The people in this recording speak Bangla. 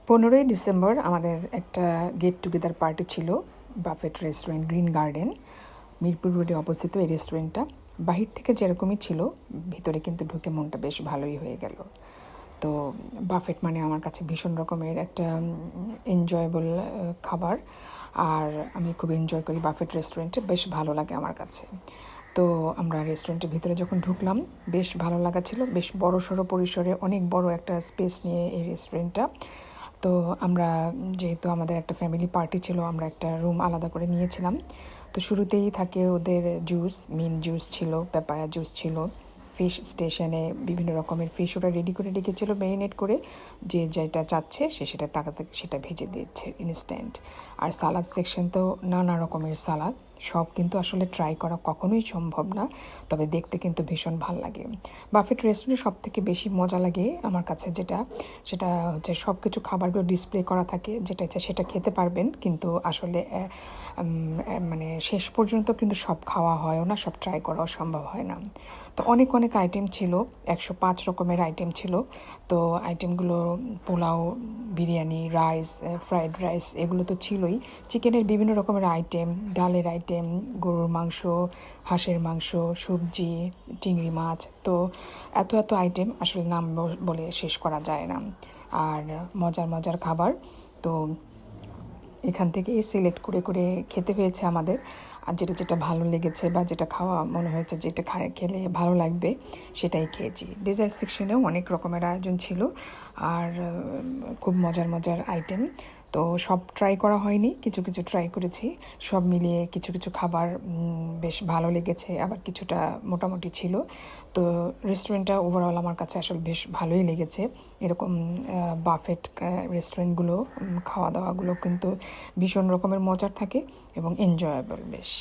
15ই ডিসেম্বর আমাদের একটা গেট টুগেদার পার্টি ছিল buffet restaurant green garden Mirpur রোডে অবস্থিত এই রেস্টুরেন্টটা। বাহির থেকে যেরকমই ছিল ভিতরে কিন্তু ঢুকে মনটা বেশ ভালোই হয়ে গেল। তো বাফেট মানে আমার কাছে ভীষণ রকমের একটা এনজয়েবল খাবার, আর আমি খুব এনজয় করি বাফেট রেস্টুরেন্টে, বেশ ভালো লাগে আমার কাছে। তো আমরা রেস্টুরেন্টের ভিতরে যখন ঢুকলাম বেশ ভালো লাগা ছিল, বেশ বড় সড়ো পরিসরে অনেক বড় একটা স্পেস নিয়ে এই রেস্টুরেন্টটা। তো আমরা যেহেতু আমাদের একটা ফ্যামিলি পার্টি ছিল, আমরা একটা রুম আলাদা করে নিয়েছিলাম। তো শুরুতেই থাকে ওদের জুস, মিন্ট জুস ছিল, পেপায়া জুস ছিল, ফিশ স্টেশনে বিভিন্ন রকমের ফিশ ওরা রেডি করে রেখেছিল ম্যারিনেট করে, যে যেটা চাচ্ছে সে সেটা তাকাতে সেটা ভেজে দিচ্ছে ইনস্ট্যান্ট। আর সালাদ সেকশন তো নানা রকমের সালাদ, সব কিন্তু আসলে ট্রাই করা কখনোই সম্ভব না, তবে দেখতে কিন্তু ভীষণ ভাল লাগে। বাফেট রেস্টুরেন্টে সব থেকে বেশি মজা লাগে আমার কাছে যেটা, সেটা হচ্ছে সব কিছু খাবারগুলো ডিসপ্লে করা থাকে, যেটা ইচ্ছা সেটা খেতে পারবেন, কিন্তু আসলে মানে শেষ পর্যন্ত কিন্তু সব খাওয়া হয়ও না, সব ট্রাই করাও সম্ভব হয় না। তো অনেক অনেক আইটেম ছিল, 105 রকমের আইটেম ছিল। তো আইটেমগুলো pulao, biryani, rice, fried rice এগুলো তো ছিলই, চিকেনের বিভিন্ন রকমের আইটেম, ডালের আইটেম, গরুর মাংস, হাঁসের মাংস, সবজি, চিংড়ি মাছ। তো এত এত আইটেম আসলে নাম বলে শেষ করা যায় না। আর মজার মজার খাবার। তো এখান থেকে সিলেক্ট করে করে খেতে হয়েছে আমাদের, আর যেটা যেটা ভালো লেগেছে বা যেটা খাওয়া মনে হয়েছে যেটা খেলে ভালো লাগবে সেটাই খেয়েছি। ডেজার্ট সেকশনেও অনেক রকমের আয়োজন ছিল, আর খুব মজার মজার আইটেম। তো সব ট্রাই করা হয়নি, কিছু কিছু ট্রাই করেছি। সব মিলিয়ে কিছু কিছু খাবার বেশ ভালো লেগেছে, আবার কিছুটা মোটামুটি ছিল। তো রেস্টুরেন্টটা ওভারঅল আমার কাছে আসলে বেশ ভালোই লেগেছে। এরকম বাফেট রেস্টুরেন্টগুলো খাওয়া দাওয়াগুলো কিন্তু ভীষণ রকমের মজার থাকে এবং এনজয়েবল বেশ।